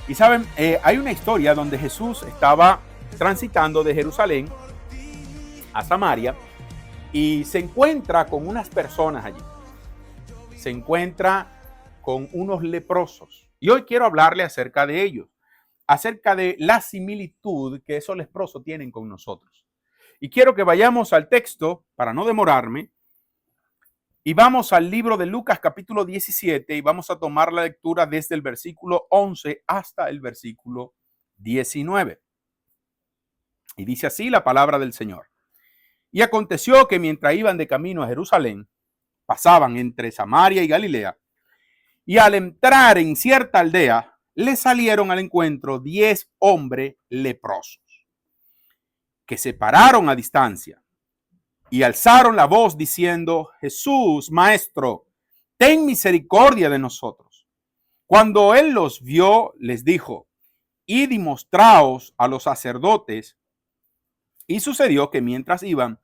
Y saben, hay una historia donde Jesús estaba transitando de Jerusalén a Samaria y se encuentra con unas personas allí. Se encuentra con unos leprosos. Y hoy quiero hablarle acerca de ellos, acerca de la similitud que esos leprosos tienen con nosotros. Y quiero que vayamos al texto, para no demorarme, y vamos al libro de Lucas capítulo 17 y vamos a tomar la lectura desde el versículo 11 hasta el versículo 19. Y dice así la palabra del Señor. Y aconteció que mientras iban de camino a Jerusalén, pasaban entre Samaria y Galilea, y al entrar en cierta aldea, le salieron al encuentro 10 hombres leprosos, que se pararon a distancia y alzaron la voz diciendo: Jesús, Maestro, ten misericordia de nosotros. Cuando él los vio, les dijo: id y mostraos a los sacerdotes. Y sucedió que mientras iban,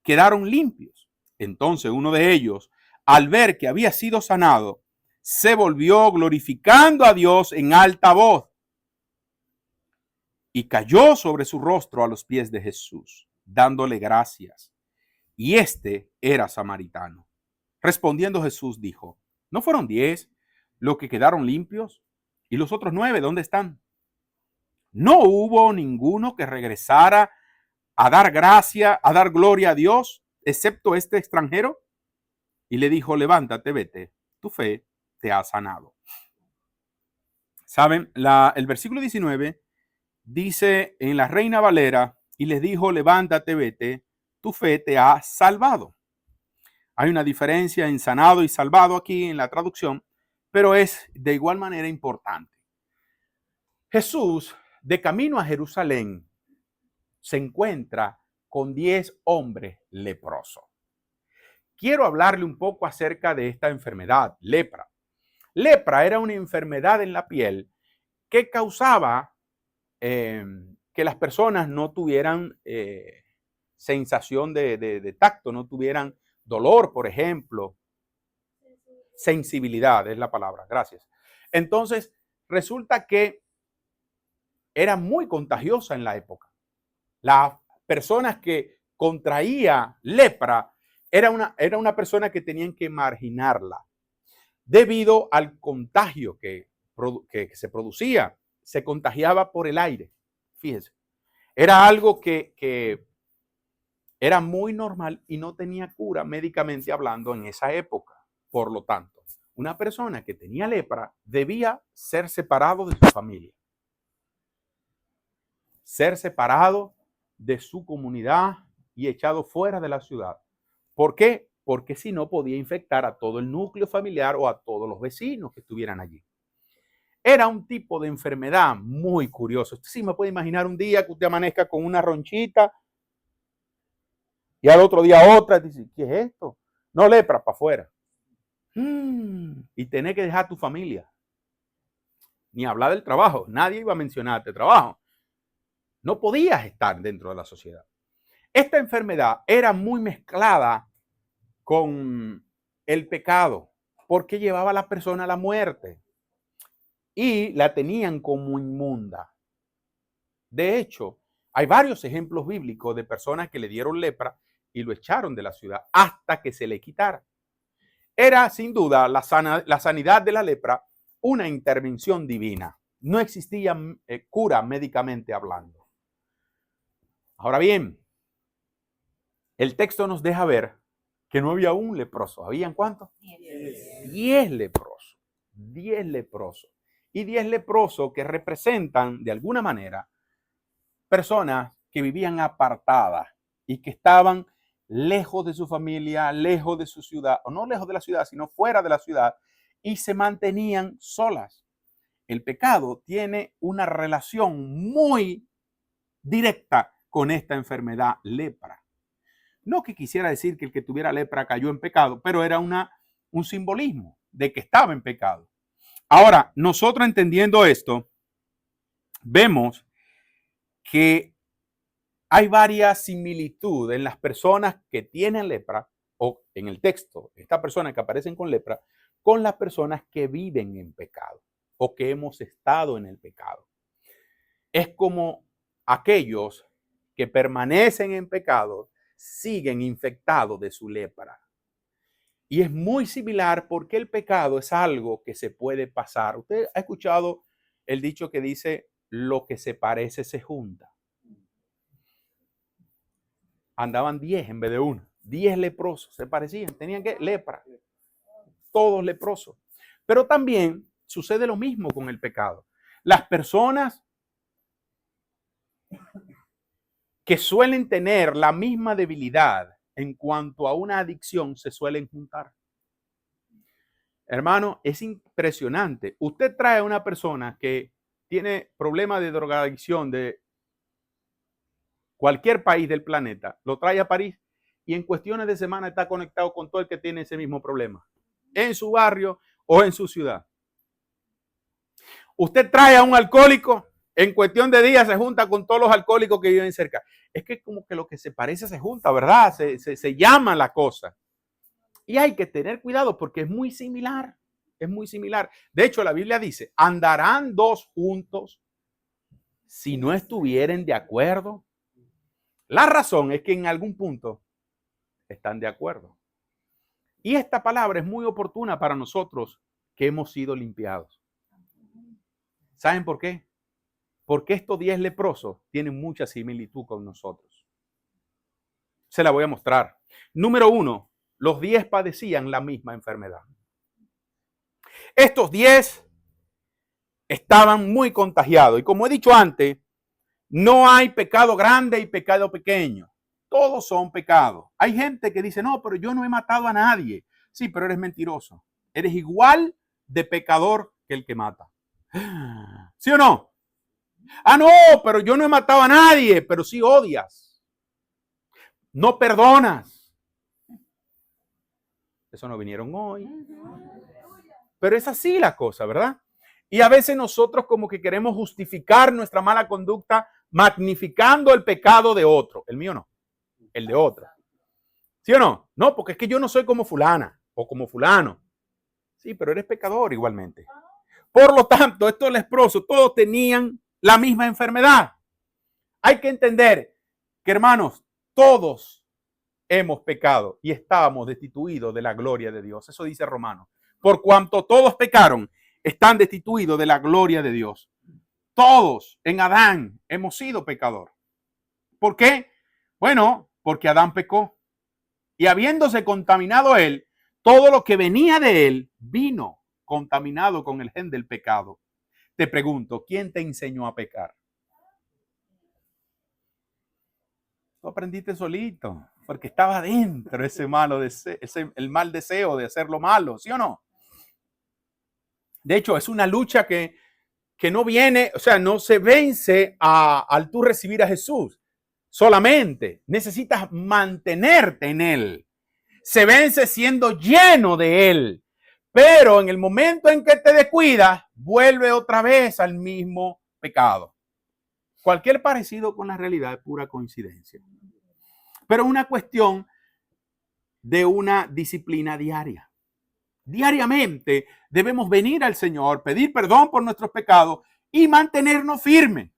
quedaron limpios. Entonces uno de ellos, al ver que había sido sanado, se volvió glorificando a Dios en alta voz y cayó sobre su rostro a los pies de Jesús, dándole gracias. Y este era samaritano. Respondiendo Jesús dijo: ¿no fueron 10 los que quedaron limpios? ¿Y los otros 9 dónde están? ¿No hubo ninguno que regresara a dar gracia, a dar gloria a Dios, excepto este extranjero? Y le dijo: levántate, vete, tu fe te ha sanado. Saben, el versículo 19 dice en la Reina Valera: y les dijo: levántate, vete, tu fe te ha salvado. Hay una diferencia en sanado y salvado aquí en la traducción, pero es de igual manera importante. Jesús, de camino a Jerusalén, se encuentra con 10 hombres leprosos. Quiero hablarle un poco acerca de esta enfermedad, lepra. Lepra era una enfermedad en la piel que causaba que las personas no tuvieran sensación de tacto, no tuvieran dolor, por ejemplo. Sensibilidad es la palabra, gracias. Entonces, resulta que era muy contagiosa en la época. Las personas que contraía lepra era una persona que tenían que marginarla debido al contagio que se producía. Se contagiaba por el aire. Fíjense, era algo que era muy normal y no tenía cura médicamente hablando en esa época. Por lo tanto, una persona que tenía lepra debía ser separado de su familia, ser separado de su comunidad y echado fuera de la ciudad. ¿Por qué? Porque si no podía infectar a todo el núcleo familiar o a todos los vecinos que estuvieran allí. Era un tipo de enfermedad muy curioso. Usted sí me puede imaginar un día que usted amanezca con una ronchita y al otro día otra, y dice: ¿qué es esto? No, lepra, para afuera. Y tener que dejar tu familia. Ni hablar del trabajo. Nadie iba a mencionarte trabajo. No podías estar dentro de la sociedad. Esta enfermedad era muy mezclada con el pecado, porque llevaba a la persona a la muerte y la tenían como inmunda. De hecho, hay varios ejemplos bíblicos de personas que le dieron lepra y lo echaron de la ciudad hasta que se le quitara. Era sin duda la sanidad de la lepra una intervención divina. No existía cura médicamente hablando. Ahora bien, el texto nos deja ver que no había un leproso. ¿Habían cuántos? 10 leprosos. 10 leprosos. Y 10 leprosos que representan de alguna manera personas que vivían apartadas y que estaban lejos de su familia, lejos de su ciudad, o no lejos de la ciudad, sino fuera de la ciudad, y se mantenían solas. El pecado tiene una relación muy directa con esta enfermedad lepra. No que quisiera decir que el que tuviera lepra cayó en pecado, pero era un simbolismo de que estaba en pecado. Ahora, nosotros entendiendo esto, vemos que hay varias similitudes en las personas que tienen lepra, o en el texto, estas personas que aparecen con lepra, con las personas que viven en pecado. o que hemos estado en el pecado. Es como aquellos que permanecen en pecado siguen infectados de su lepra. Y es muy similar porque el pecado es algo que se puede pasar. Usted ha escuchado el dicho que dice, lo que se parece se junta. Andaban 10 en vez de 1. 10 leprosos se parecían, tenían que lepra. Todos leprosos. Pero también sucede lo mismo con el pecado. Las personas que suelen tener la misma debilidad en cuanto a una adicción se suelen juntar. Hermano, es impresionante. Usted trae a una persona que tiene problemas de drogadicción de cualquier país del planeta, lo trae a París y en cuestiones de semana está conectado con todo el que tiene ese mismo problema, en su barrio o en su ciudad. Usted trae a un alcohólico, en cuestión de días se junta con todos los alcohólicos que viven cerca. Es que como que lo que se parece se junta, ¿verdad? Se llama la cosa. Y hay que tener cuidado porque es muy similar. Es muy similar. De hecho, la Biblia dice, ¿andarán dos juntos si no estuvieren de acuerdo? La razón es que en algún punto están de acuerdo. Y esta palabra es muy oportuna para nosotros que hemos sido limpiados. ¿Saben por qué? Porque estos 10 leprosos tienen mucha similitud con nosotros. Se la voy a mostrar. Número 1, los 10 padecían la misma enfermedad. Estos 10 estaban muy contagiados. Y como he dicho antes, no hay pecado grande y pecado pequeño. Todos son pecados. Hay gente que dice, no, pero yo no he matado a nadie. Sí, pero eres mentiroso. Eres igual de pecador que el que mata. ¿Sí o no? Ah, no, pero yo no he matado a nadie, pero sí odias. No perdonas. Eso no vinieron hoy. Pero es así la cosa, ¿verdad? Y a veces nosotros como que queremos justificar nuestra mala conducta magnificando el pecado de otro. El mío no, el de otro. ¿Sí o no? No, porque es que yo no soy como fulana o como fulano. Sí, pero eres pecador igualmente. Por lo tanto, estos leprosos todos tenían la misma enfermedad. Hay que entender que, hermanos, todos hemos pecado y estábamos destituidos de la gloria de Dios. Eso dice Romanos. Por cuanto todos pecaron, están destituidos de la gloria de Dios. Todos en Adán hemos sido pecadores. ¿Por qué? Bueno, porque Adán pecó. Y habiéndose contaminado él, todo lo que venía de él vino contaminado con el gen del pecado. Te pregunto, ¿quién te enseñó a pecar? Tú aprendiste solito, porque estaba dentro ese malo deseo, el mal deseo de hacer lo malo, ¿sí o no? De hecho, es una lucha que no viene, o sea, no se vence al tú recibir a Jesús. Solamente necesitas mantenerte en Él. Se vence siendo lleno de Él. Pero en el momento en que te descuidas, vuelve otra vez al mismo pecado. Cualquier parecido con la realidad es pura coincidencia. Pero es una cuestión de una disciplina diaria. Diariamente debemos venir al Señor, pedir perdón por nuestros pecados y mantenernos firmes.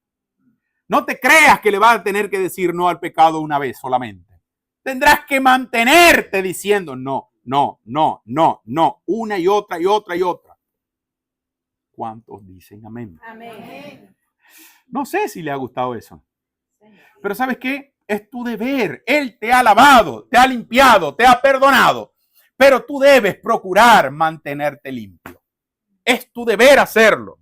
No te creas que le vas a tener que decir no al pecado una vez solamente. Tendrás que mantenerte diciendo no, no, no, no, no, una y otra y otra y otra. ¿Cuántos dicen amén? Amén. No sé si le ha gustado eso. Pero ¿sabes qué? Es tu deber. Él te ha lavado, te ha limpiado, te ha perdonado. Pero tú debes procurar mantenerte limpio. Es tu deber hacerlo.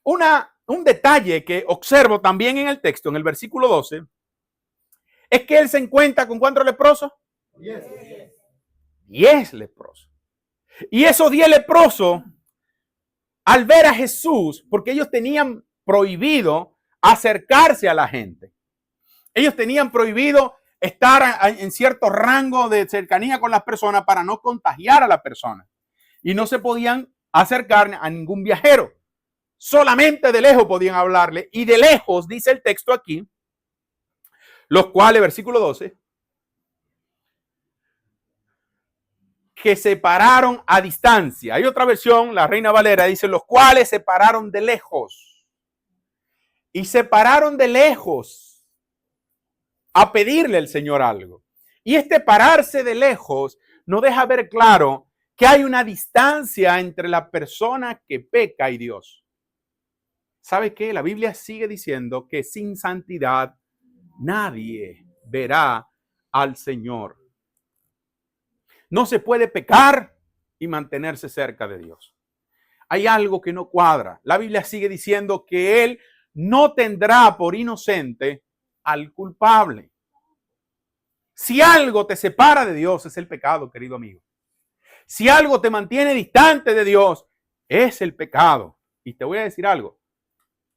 Un detalle que observo también en el texto, en el versículo 12, es que él se encuentra con ¿cuántos leprosos? 10 leprosos. Y esos 10 leprosos, al ver a Jesús, porque ellos tenían prohibido acercarse a la gente. Ellos tenían prohibido estar en cierto rango de cercanía con las personas para no contagiar a la persona. Y no se podían acercar a ningún viajero. Solamente de lejos podían hablarle. Y de lejos, dice el texto aquí, los cuales, versículo 12, que se pararon a distancia. Hay otra versión, la Reina Valera dice, los cuales se pararon de lejos. Y se pararon de lejos a pedirle al Señor algo. Y este pararse de lejos nos deja ver claro que hay una distancia entre la persona que peca y Dios. ¿Sabe qué? La Biblia sigue diciendo que sin santidad nadie verá al Señor. No se puede pecar y mantenerse cerca de Dios. Hay algo que no cuadra. La Biblia sigue diciendo que Él no tendrá por inocente al culpable. Si algo te separa de Dios es el pecado, querido amigo. Si algo te mantiene distante de Dios es el pecado. Y te voy a decir algo.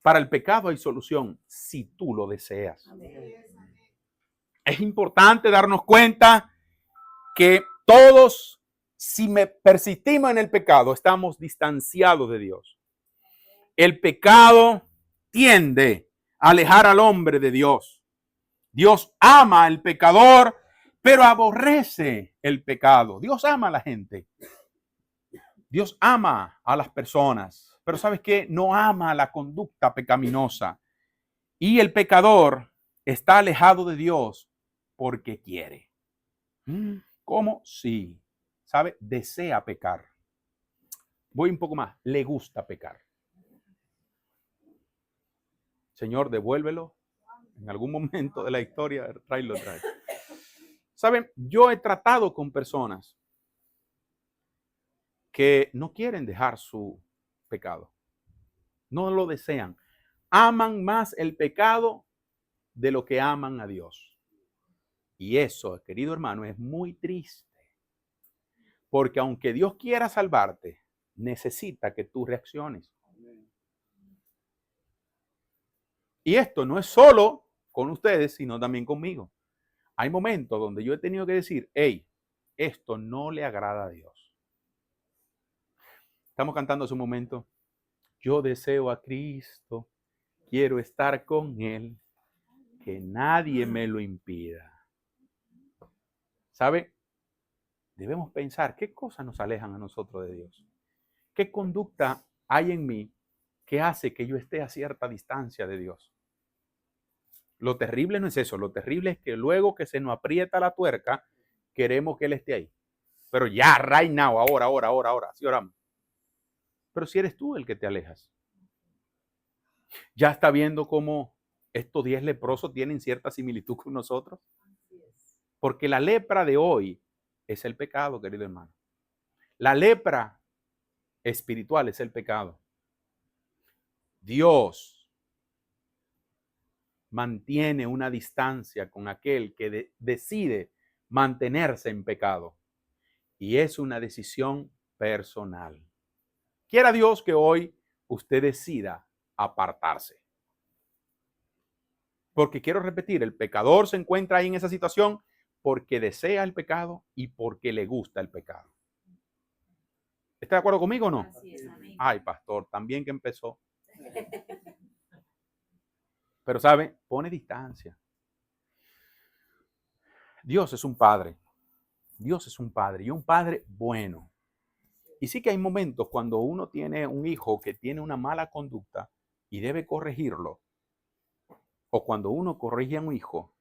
Para el pecado hay solución si tú lo deseas. Es importante darnos cuenta que todos, si persistimos en el pecado, estamos distanciados de Dios. El pecado tiende a alejar al hombre de Dios. Dios ama al pecador, pero aborrece el pecado. Dios ama a la gente. Dios ama a las personas, pero ¿sabes qué? No ama la conducta pecaminosa. Y el pecador está alejado de Dios porque quiere. ¿Cómo? Sí. ¿Sabe? Desea pecar. Voy un poco más. Le gusta pecar. Señor, devuélvelo. En algún momento de la historia, tráelo. ¿Saben? Yo he tratado con personas que no quieren dejar su pecado. No lo desean. Aman más el pecado de lo que aman a Dios. Y eso, querido hermano, es muy triste. Porque aunque Dios quiera salvarte, necesita que tú reacciones. Y esto no es solo con ustedes, sino también conmigo. Hay momentos donde yo he tenido que decir, hey, esto no le agrada a Dios. Estamos cantando hace un momento. Yo deseo a Cristo, quiero estar con Él, que nadie me lo impida. ¿Sabe? Debemos pensar qué cosas nos alejan a nosotros de Dios. ¿Qué conducta hay en mí que hace que yo esté a cierta distancia de Dios? Lo terrible no es eso, lo terrible es que luego que se nos aprieta la tuerca, queremos que Él esté ahí. Pero ya, right now, ahora, así oramos. Pero si eres tú el que te alejas. Ya está viendo cómo estos 10 leprosos tienen cierta similitud con nosotros. Porque la lepra de hoy es el pecado, querido hermano. La lepra espiritual es el pecado. Dios mantiene una distancia con aquel que decide mantenerse en pecado. Y es una decisión personal. Quiera Dios que hoy usted decida apartarse. Porque quiero repetir, el pecador se encuentra ahí en esa situación porque desea el pecado y porque le gusta el pecado. ¿Está de acuerdo conmigo o no? Así es, amén. Ay, pastor, también que empezó. Pero, ¿sabe? Pone distancia. Dios es un padre. Dios es un padre y un padre bueno. Y sí que hay momentos cuando uno tiene un hijo que tiene una mala conducta y debe corregirlo. O cuando uno corrige a un hijo,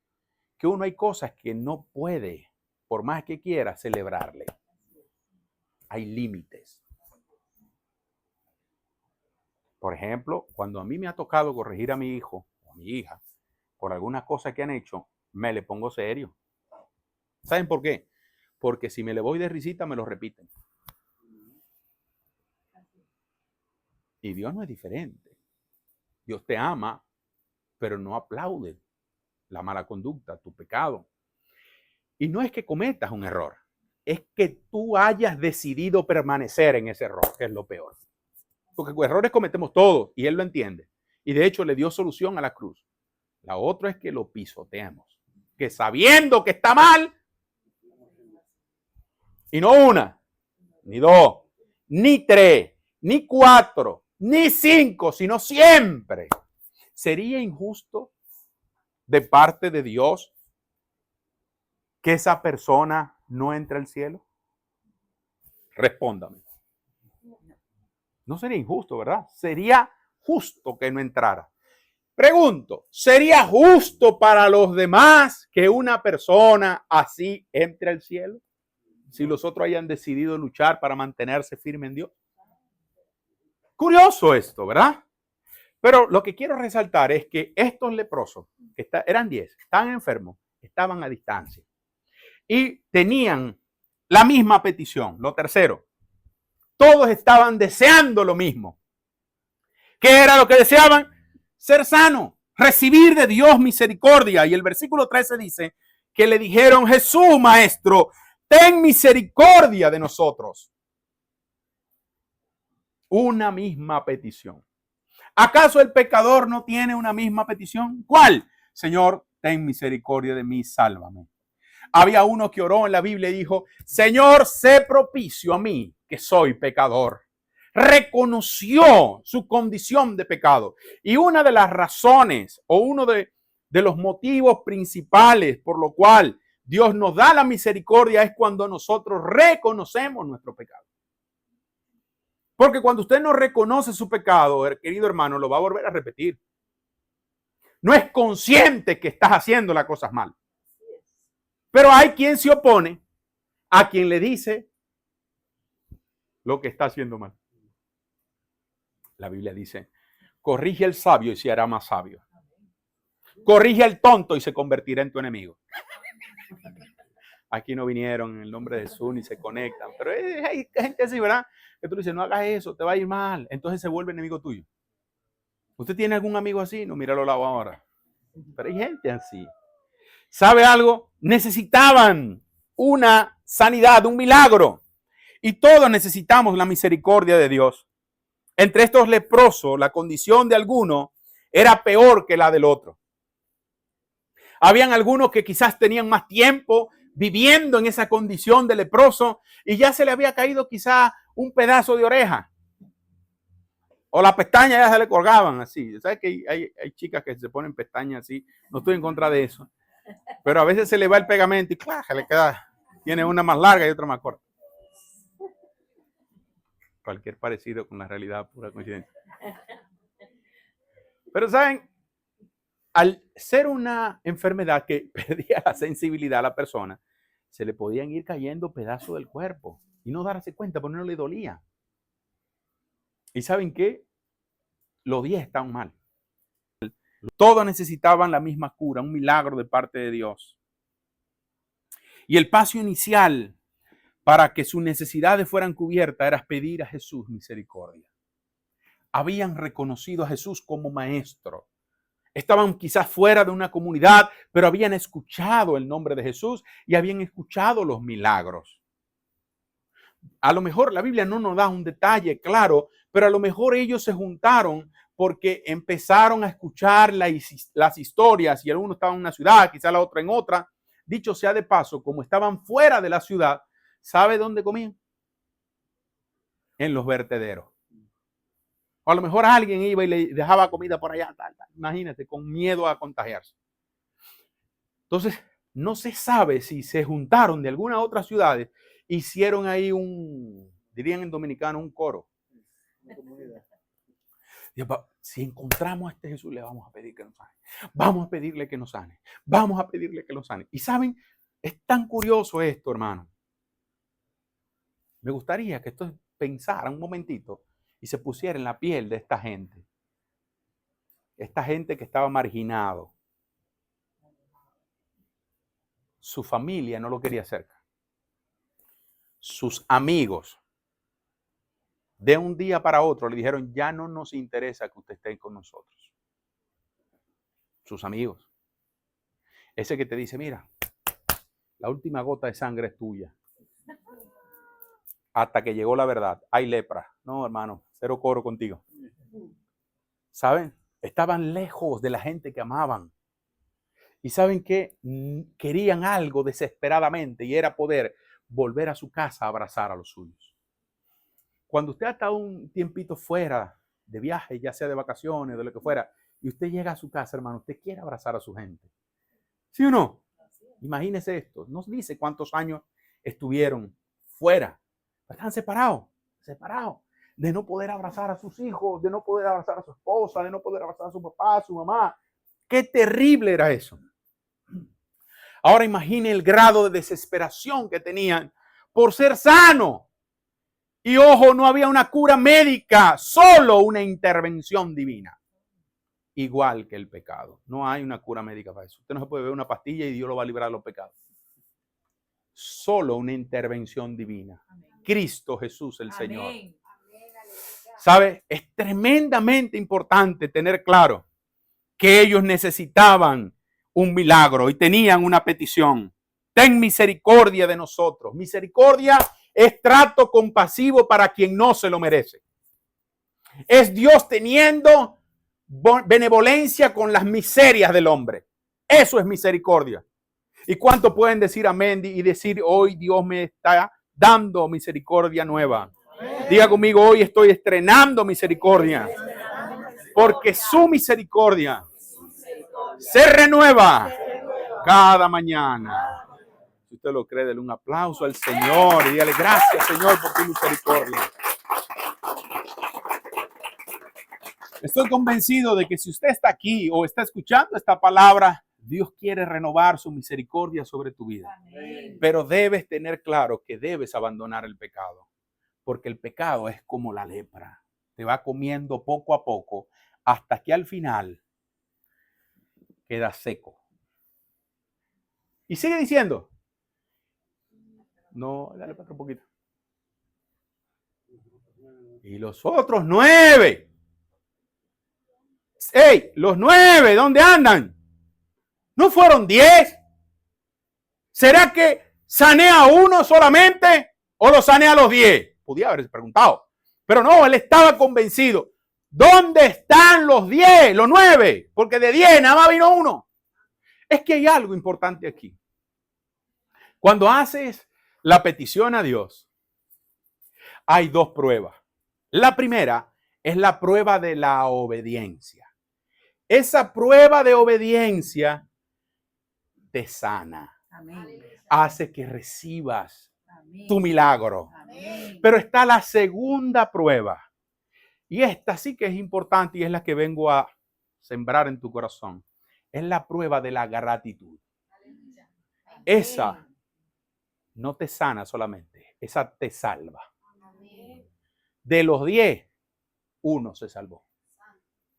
que uno hay cosas que no puede, por más que quiera, celebrarle. Hay límites. Por ejemplo, cuando a mí me ha tocado corregir a mi hijo o a mi hija por alguna cosa que han hecho, me le pongo serio. ¿Saben por qué? Porque si me le voy de risita, me lo repiten. Y Dios no es diferente. Dios te ama, pero no aplaude la mala conducta, tu pecado. Y no es que cometas un error, es que tú hayas decidido permanecer en ese error, que es lo peor. Porque errores cometemos todos y Él lo entiende. Y de hecho le dio solución a la cruz. La otra es que lo pisoteamos. Que sabiendo que está mal, y no una, ni dos, ni tres, ni cuatro, ni cinco, sino siempre. ¿Sería injusto de parte de Dios que esa persona no entre al cielo? Respóndame. No sería injusto, ¿verdad? Sería justo que no entrara. Pregunto, ¿sería justo para los demás que una persona así entre al cielo? Si los otros hayan decidido luchar para mantenerse firme en Dios. Curioso esto, ¿verdad? Pero lo que quiero resaltar es que estos leprosos, que eran 10, estaban enfermos, estaban a distancia y tenían la misma petición. Lo tercero, todos estaban deseando lo mismo. ¿Qué era lo que deseaban? Ser sano, recibir de Dios misericordia. Y el versículo 13 dice que le dijeron: Jesús, maestro, ten misericordia de nosotros. Una misma petición. ¿Acaso el pecador no tiene una misma petición? ¿Cuál? Señor, ten misericordia de mí, sálvame. Había uno que oró en la Biblia y dijo: Señor, sé propicio a mí, que soy pecador. Reconoció su condición de pecado. Y una de las razones o uno de los motivos principales por lo cual Dios nos da la misericordia es cuando nosotros reconocemos nuestro pecado. Porque cuando usted no reconoce su pecado, querido hermano, lo va a volver a repetir. No es consciente que estás haciendo las cosas mal. Pero hay quien se opone a quien le dice lo que está haciendo mal. La Biblia dice: corrige al sabio y se hará más sabio. Corrige al tonto y se convertirá en tu enemigo. Aquí no vinieron en el nombre de Jesús ni se conectan. Pero hay gente así, ¿verdad? Que tú dices: no hagas eso, te va a ir mal. Entonces se vuelve enemigo tuyo. ¿Usted tiene algún amigo así? No, míralo al lado ahora. Pero hay gente así. ¿Sabe algo? Necesitaban una sanidad, un milagro. Y todos necesitamos la misericordia de Dios. Entre estos leprosos, la condición de alguno era peor que la del otro. Habían algunos que quizás tenían más tiempo viviendo en esa condición de leproso y ya se le había caído quizás un pedazo de oreja. O las pestañas ya se le colgaban así. ¿Sabes que hay chicas que se ponen pestañas así? No estoy en contra de eso. Pero a veces se le va el pegamento y claro, se le queda. Tiene una más larga y otra más corta. Cualquier parecido con la realidad, pura coincidencia. Pero ¿saben? Al ser una enfermedad que perdía la sensibilidad a la persona, se le podían ir cayendo pedazos del cuerpo y no darse cuenta porque no le dolía. ¿Y saben qué? Los 10 están mal. Todos necesitaban la misma cura, un milagro de parte de Dios. Y el paso inicial para que sus necesidades fueran cubiertas era pedir a Jesús misericordia. Habían reconocido a Jesús como maestro. Estaban quizás fuera de una comunidad, pero habían escuchado el nombre de Jesús y habían escuchado los milagros. A lo mejor la Biblia no nos da un detalle claro, pero a lo mejor ellos se juntaron porque empezaron a escuchar las historias y algunos estaban en una ciudad, quizás la otra en otra. Dicho sea de paso, como estaban fuera de la ciudad, ¿sabe dónde comían? En los vertederos. O a lo mejor alguien iba y le dejaba comida por allá, tal. Imagínate, con miedo a contagiarse. Entonces, no se sabe si se juntaron de alguna otra ciudad, hicieron ahí dirían en dominicano, un coro. Si encontramos a este Jesús, le vamos a pedir que nos sane. Vamos a pedirle que nos sane. Vamos a pedirle que nos sane. Y saben, es tan curioso esto, hermano. Me gustaría que esto pensara un momentito y se pusiera en la piel de esta gente. Esta gente que estaba marginado. Su familia no lo quería cerca. Sus amigos, de un día para otro, le dijeron: ya no nos interesa que usted esté con nosotros. Sus amigos. Ese que te dice: mira, la última gota de sangre es tuya. Hasta que llegó la verdad. Hay lepra. No, hermano, cero coro contigo. ¿Saben? Estaban lejos de la gente que amaban. Y ¿saben qué? Querían algo desesperadamente y era poder volver a su casa a abrazar a los suyos. Cuando usted ha estado un tiempito fuera de viaje, ya sea de vacaciones, de lo que fuera, y usted llega a su casa, hermano, usted quiere abrazar a su gente. ¿Sí o no? Imagínese esto. No dice cuántos años estuvieron fuera, Están separados, de no poder abrazar a sus hijos, de no poder abrazar a su esposa, de no poder abrazar a su papá, a su mamá. Qué terrible era eso. Ahora imagine el grado de desesperación que tenían por ser sano. Y ojo, no había una cura médica, solo una intervención divina. Igual que el pecado. No hay una cura médica para eso. Usted no se puede beber una pastilla y Dios lo va a librar de los pecados. Solo una intervención divina. Amén. Cristo Jesús el Señor. Amén. ¿Sabe? Es tremendamente importante tener claro que ellos necesitaban un milagro y tenían una petición. Ten misericordia de nosotros. Misericordia es trato compasivo para quien no se lo merece. Es Dios teniendo benevolencia con las miserias del hombre. Eso es misericordia. ¿Y cuánto pueden decir amén y decir hoy Dios me está dando misericordia nueva? Diga conmigo, hoy estoy estrenando misericordia. Porque su misericordia se renueva cada mañana. Si usted lo cree, denle un aplauso al Señor y dígale gracias, Señor, por tu misericordia. Estoy convencido de que si usted está aquí o está escuchando esta palabra, Dios quiere renovar su misericordia sobre tu vida. Amén. Pero debes tener claro que debes abandonar el pecado, porque el pecado es como la lepra. Te va comiendo poco a poco hasta que al final queda seco. Y sigue diciendo. No, dale para otro poquito. Y los otros 9. ¡Ey! Los 9, ¿dónde andan? ¿No fueron 10? ¿Será que sané a uno solamente o lo sané a los 10? Podía haberse preguntado. Pero no, él estaba convencido. ¿Dónde están los 10, los 9? Porque de 10 nada más vino uno. Es que hay algo importante aquí. Cuando haces la petición a Dios, hay dos pruebas. La primera es la prueba de la obediencia. Esa prueba de obediencia te sana. Amén. Hace que recibas tu milagro. Amén. Pero está la segunda prueba. Y esta sí que es importante y es la que vengo a sembrar en tu corazón. Es la prueba de la gratitud. Esa no te sana solamente, esa te salva. De los 10, uno se salvó.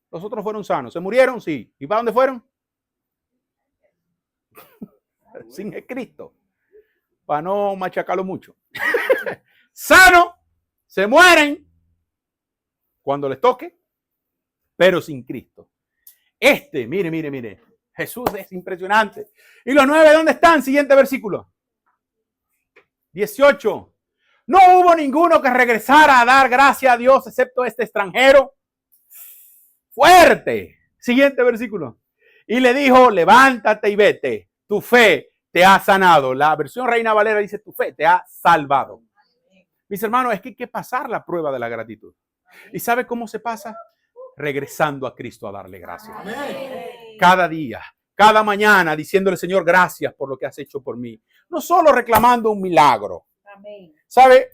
Los otros fueron sanos. ¿Se murieron? Sí. ¿Y para dónde fueron? Sin Cristo. Para no machacarlo mucho. Sano, se mueren cuando les toque, pero sin Cristo. Mire. Jesús es impresionante. ¿Y los 9 dónde están? Siguiente versículo. 18. No hubo ninguno que regresara a dar gracias a Dios excepto este extranjero. Fuerte. Siguiente versículo. Y le dijo, levántate y vete. Tu fe te ha sanado. La versión Reina Valera dice, tu fe te ha salvado. Mis hermanos, es que hay que pasar la prueba de la gratitud. ¿Y sabe cómo se pasa? Regresando a Cristo a darle gracias. Cada día, cada mañana, diciéndole, Señor, gracias por lo que has hecho por mí. No solo reclamando un milagro. ¿Sabe?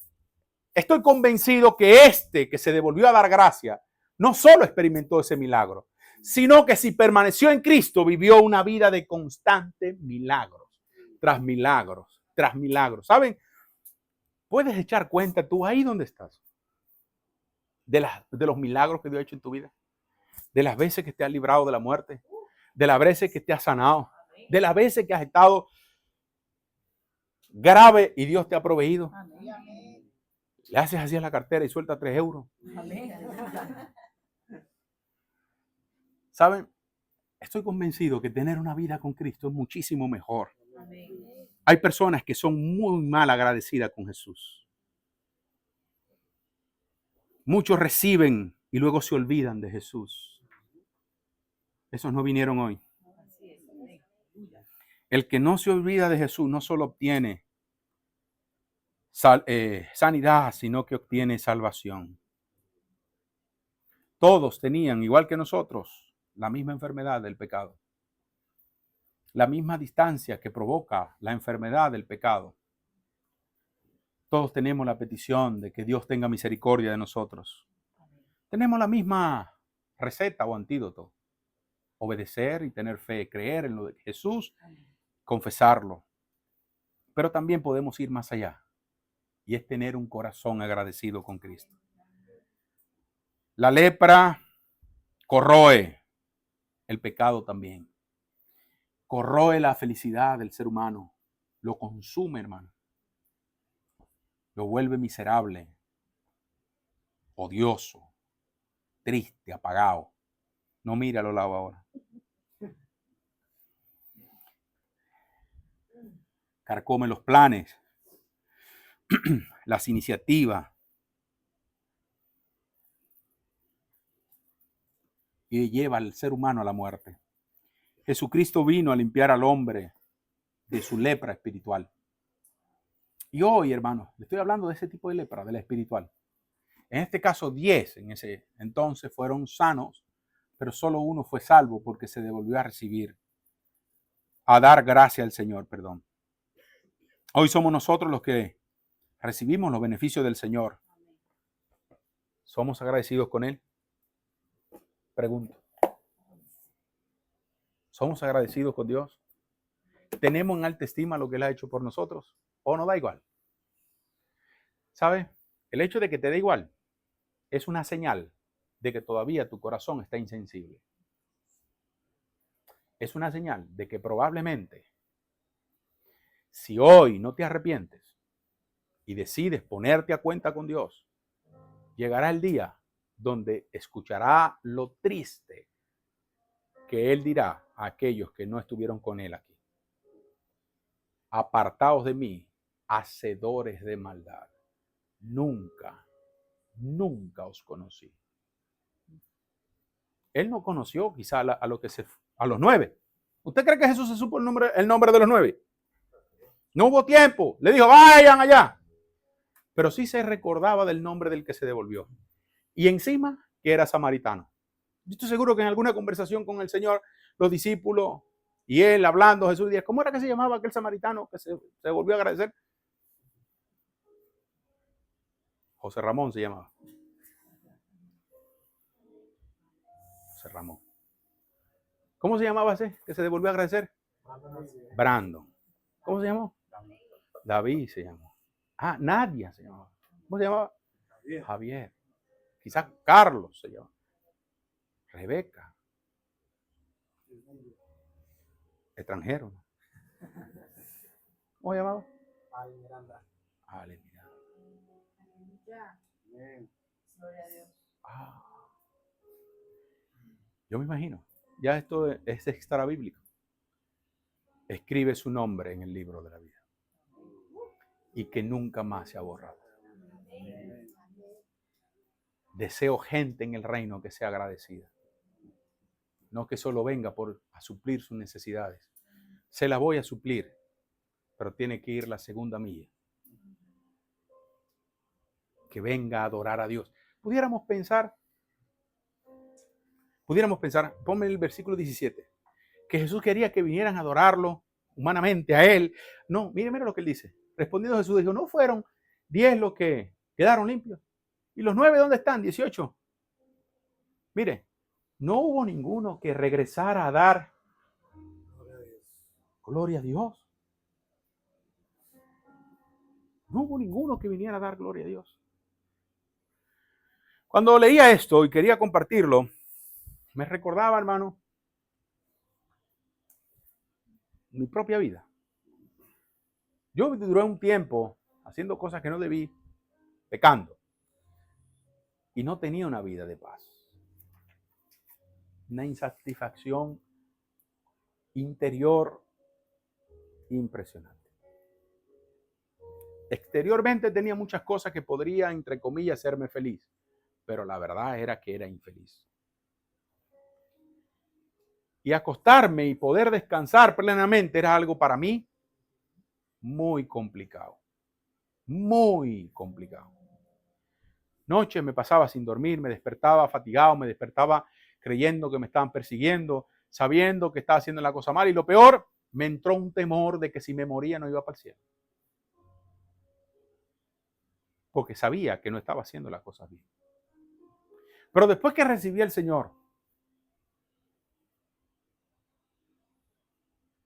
Estoy convencido que que se devolvió a dar gracias, no solo experimentó ese milagro, sino que si permaneció en Cristo, vivió una vida de constante milagros, tras milagros, tras milagros. ¿Saben? Puedes echar cuenta tú ahí donde estás de los milagros que Dios ha hecho en tu vida, de las veces que te ha librado de la muerte, de las veces que te ha sanado, de las veces que has estado grave y Dios te ha proveído. Le haces así a la cartera y suelta 3 euros. ¿Saben? Estoy convencido que tener una vida con Cristo es muchísimo mejor. Hay personas que son muy mal agradecidas con Jesús. Muchos reciben y luego se olvidan de Jesús. Esos no vinieron hoy. El que no se olvida de Jesús no solo obtiene sanidad, sino que obtiene salvación. Todos tenían, igual que nosotros, la misma enfermedad del pecado. La misma distancia que provoca la enfermedad del pecado. Todos tenemos la petición de que Dios tenga misericordia de nosotros. Tenemos la misma receta o antídoto. Obedecer y tener fe, creer en lo de Jesús, confesarlo. Pero también podemos ir más allá, y es tener un corazón agradecido con Cristo. La lepra corroe, el pecado también. Corroe la felicidad del ser humano, lo consume, hermano. Lo vuelve miserable, odioso, triste, apagado. No mire a los lados ahora. Carcome los planes, las iniciativas. Y lleva al ser humano a la muerte. Jesucristo vino a limpiar al hombre de su lepra espiritual. Y hoy, hermano, le estoy hablando de ese tipo de lepra, de la espiritual. En este caso, 10 en ese entonces fueron sanos, pero solo uno fue salvo porque se devolvió a recibir, a dar gracia al Señor, perdón. Hoy somos nosotros los que recibimos los beneficios del Señor. ¿Somos agradecidos con Él? Pregunto. ¿Somos agradecidos con Dios? ¿Tenemos en alta estima lo que Él ha hecho por nosotros? ¿O nos da igual? ¿Sabe? El hecho de que te dé igual es una señal de que todavía tu corazón está insensible. Es una señal de que probablemente, si hoy no te arrepientes y decides ponerte a cuenta con Dios, llegará el día donde escuchará lo triste que Él dirá a aquellos que no estuvieron con Él aquí. Apartaos de mí, hacedores de maldad. Nunca os conocí. Él no conoció quizá a los 9. ¿Usted cree que Jesús se supo el nombre de los 9? No hubo tiempo. Le dijo, vayan allá. Pero sí se recordaba del nombre del que se devolvió. Y encima que era samaritano. Yo estoy seguro que en alguna conversación con el Señor, los discípulos y él hablando, Jesús decía, ¿cómo era que se llamaba aquel samaritano que se volvió a agradecer? José Ramón se llamaba. José Ramón. ¿Cómo se llamaba ese que se devolvió a agradecer? Brandon. ¿Cómo se llamó? David se llamó. Ah, Nadia se llamaba. ¿Cómo se llamaba? Javier. Quizás Carlos se llamaba. Rebeca. Extranjero. ¿Cómo se llamaba? Ale Miranda. Ale Miranda. Gloria a Dios. Yo me imagino. Ya esto es extra bíblico. Escribe su nombre en el libro de la vida. Y que nunca más se ha borrado. Deseo gente en el reino que sea agradecida. No que solo venga a suplir sus necesidades. Se las voy a suplir, pero tiene que ir la segunda milla. Que venga a adorar a Dios. Pudiéramos pensar, ponme el versículo 17, que Jesús quería que vinieran a adorarlo humanamente a Él. No, mire lo que Él dice. Respondiendo Jesús, dijo, ¿no fueron 10 los que quedaron limpios? ¿Y los 9 dónde están? 18. Mire, no hubo ninguno que regresara a dar gloria a Dios. No hubo ninguno que viniera a dar gloria a Dios. Cuando leía esto y quería compartirlo, me recordaba, hermano, mi propia vida. Yo duré un tiempo haciendo cosas que no debí, pecando, y no tenía una vida de paz. Una insatisfacción interior impresionante. Exteriormente tenía muchas cosas que podría, entre comillas, hacerme feliz, pero la verdad era que era infeliz. Y acostarme y poder descansar plenamente era algo para mí muy complicado. Muy complicado. Noche me pasaba sin dormir, me despertaba fatigado, me despertaba creyendo que me estaban persiguiendo, sabiendo que estaba haciendo la cosa mal. Y lo peor, me entró un temor de que si me moría no iba para el cielo. porque sabía que no estaba haciendo las cosas bien. Pero después que recibí al Señor,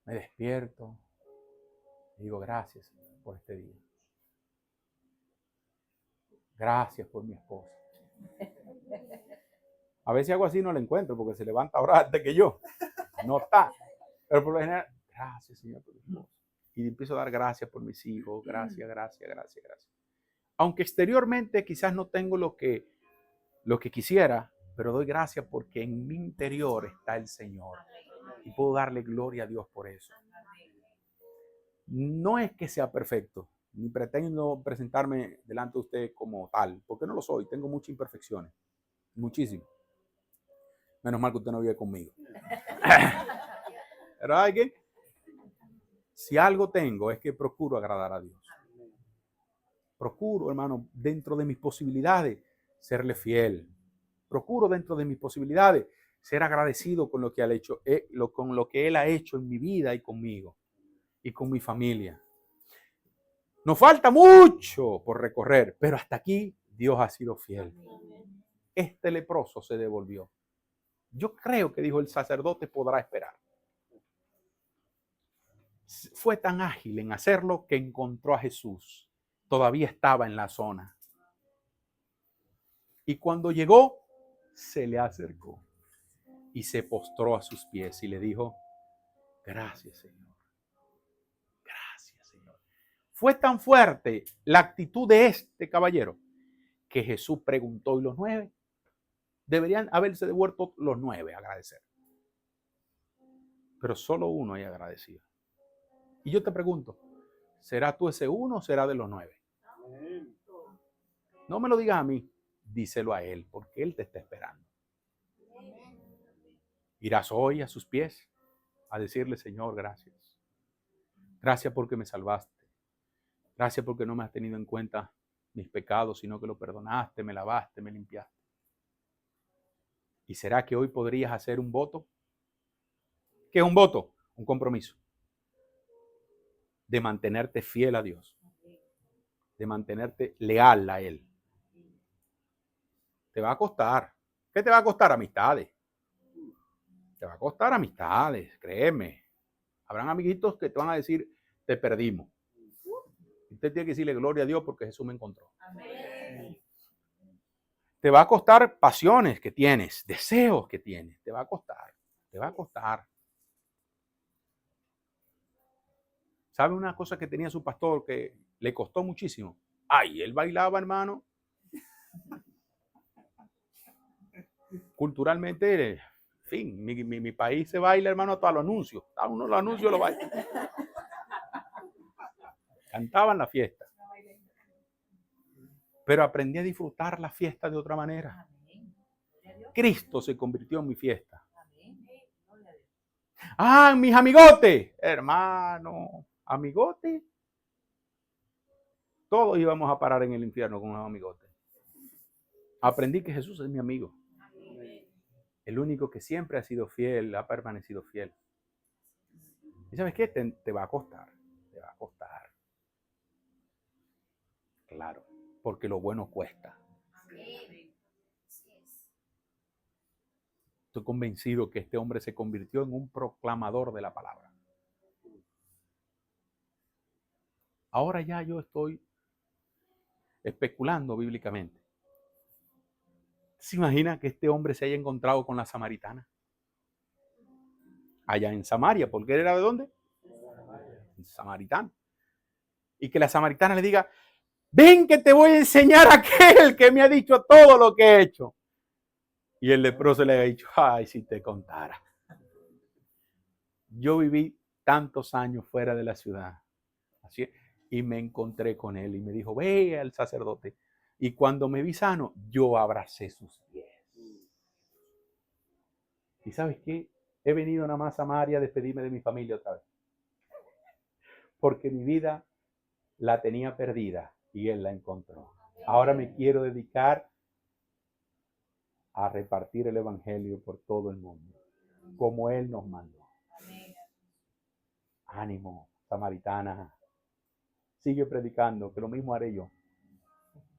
me despierto y digo, gracias, Señor, por este día. Gracias por mi esposa. A veces algo así no lo encuentro porque se levanta ahora antes que yo. No está. Pero por lo general, gracias, Señor, por mi esposa. Y empiezo a dar gracias por mis hijos. Gracias, gracias, gracias, gracias. Aunque exteriormente quizás no tengo lo que quisiera, pero doy gracias porque en mi interior está el Señor. Y puedo darle gloria a Dios por eso. No es que sea perfecto, ni pretendo presentarme delante de usted como tal, porque no lo soy. Tengo muchas imperfecciones, muchísimas. Menos mal que usted no vive conmigo. Pero hay que, si algo tengo es que procuro agradar a Dios. Procuro, hermano, dentro de mis posibilidades, serle fiel. Procuro dentro de mis posibilidades ser agradecido con lo que ha hecho, con lo que Él ha hecho en mi vida y conmigo y con mi familia. Nos falta mucho por recorrer, pero hasta aquí Dios ha sido fiel. Este leproso se devolvió. Yo creo que dijo el sacerdote podrá esperar. Fue tan ágil en hacerlo que encontró a Jesús. Todavía estaba en la zona. Y cuando llegó, se le acercó y se postró a sus pies y le dijo, gracias, Señor. Gracias, Señor. Fue tan fuerte la actitud de este caballero que Jesús preguntó, ¿y los 9? Deberían haberse devuelto los 9 a agradecer. Pero solo uno hay agradecido. Y yo te pregunto, ¿será tú ese uno o será de los 9? No me lo digas a mí, díselo a Él, porque Él te está esperando. Irás hoy a sus pies a decirle, Señor, gracias. Gracias porque me salvaste. Gracias porque no me has tenido en cuenta mis pecados, sino que lo perdonaste, me lavaste, me limpiaste. ¿Y será que hoy podrías hacer un voto? ¿Qué es un voto? Un compromiso. De mantenerte fiel a Dios. De mantenerte leal a Él. Te va a costar. ¿Qué te va a costar? Amistades. Te va a costar amistades, créeme. Habrán amiguitos que te van a decir, te perdimos. Usted tiene que decirle gloria a Dios porque Jesús me encontró. Amén. Te va a costar pasiones que tienes, deseos que tienes. Te va a costar. Te va a costar. ¿Sabe una cosa que tenía su pastor que le costó muchísimo? Ay, él bailaba, hermano. Culturalmente, en fin, mi país se baila, hermano, hasta los anuncios. A uno los anuncios lo baila. Cantaban la fiesta. Pero aprendí a disfrutar la fiesta de otra manera. Cristo se convirtió en mi fiesta. Ah, mis amigotes. Hermano, amigotes. Todos íbamos a parar en el infierno con unos amigotes. Aprendí que Jesús es mi amigo. El único que siempre ha sido fiel, ha permanecido fiel. ¿Y sabes qué? Te va a costar. Te va a costar. Claro, porque lo bueno cuesta. Estoy convencido que este hombre se convirtió en un proclamador de la palabra. Ahora ya yo estoy especulando bíblicamente. ¿Se imagina que este hombre se haya encontrado con la samaritana? Allá en Samaria, porque él era de dónde? Samaritano. Y que la samaritana le diga, ven que te voy a enseñar a aquel que me ha dicho todo lo que he hecho. Y el leproso le ha dicho, ay, si te contara. Yo viví tantos años fuera de la ciudad. Así, y me encontré con él y me dijo, ve al sacerdote. Y cuando me vi sano, yo abracé sus pies. ¿Y sabes qué? He venido nada más a Samaria a despedirme de mi familia otra vez. Porque mi vida la tenía perdida y él la encontró. Ahora me quiero dedicar a repartir el evangelio por todo el mundo, como él nos mandó. Ánimo, samaritana. Sigue predicando, que lo mismo haré yo.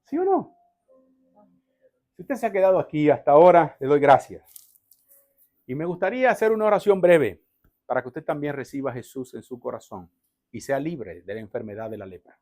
¿Sí o no? Si usted se ha quedado aquí hasta ahora, le doy gracias. Y me gustaría hacer una oración breve para que usted también reciba a Jesús en su corazón y sea libre de la enfermedad de la lepra.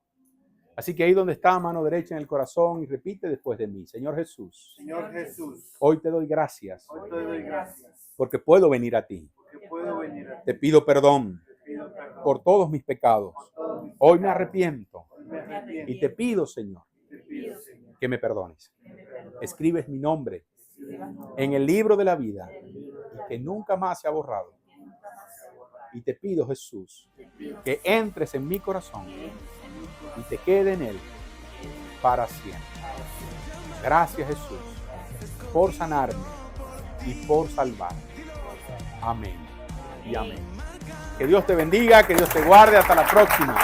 Así que ahí donde está, mano derecha en el corazón, y repite después de mí: Señor Jesús, Señor Jesús, hoy te doy gracias hoy te doy gracias porque puedo venir a ti. porque puedo venir a ti. Te pido perdón Te pido perdón por todos mis pecados. por todos mis Hoy me pecados. arrepiento Hoy me arrepiento. y te pido, Señor, Te pido, Señor, que me perdones. que me perdones. Escribes mi nombre Escribe mi nombre en el libro de la vida en el libro de y la que vida, nunca más sea borrado. que nunca más sea borrado. Y te pido, Jesús, Te pido que entres en mi corazón que entres en mi y corazón te quede en él y quedes para siempre. para siempre. Gracias, Jesús, por sanarme y por salvarme. Amén y amén. Que Dios te bendiga, que Dios te guarde. Hasta la próxima.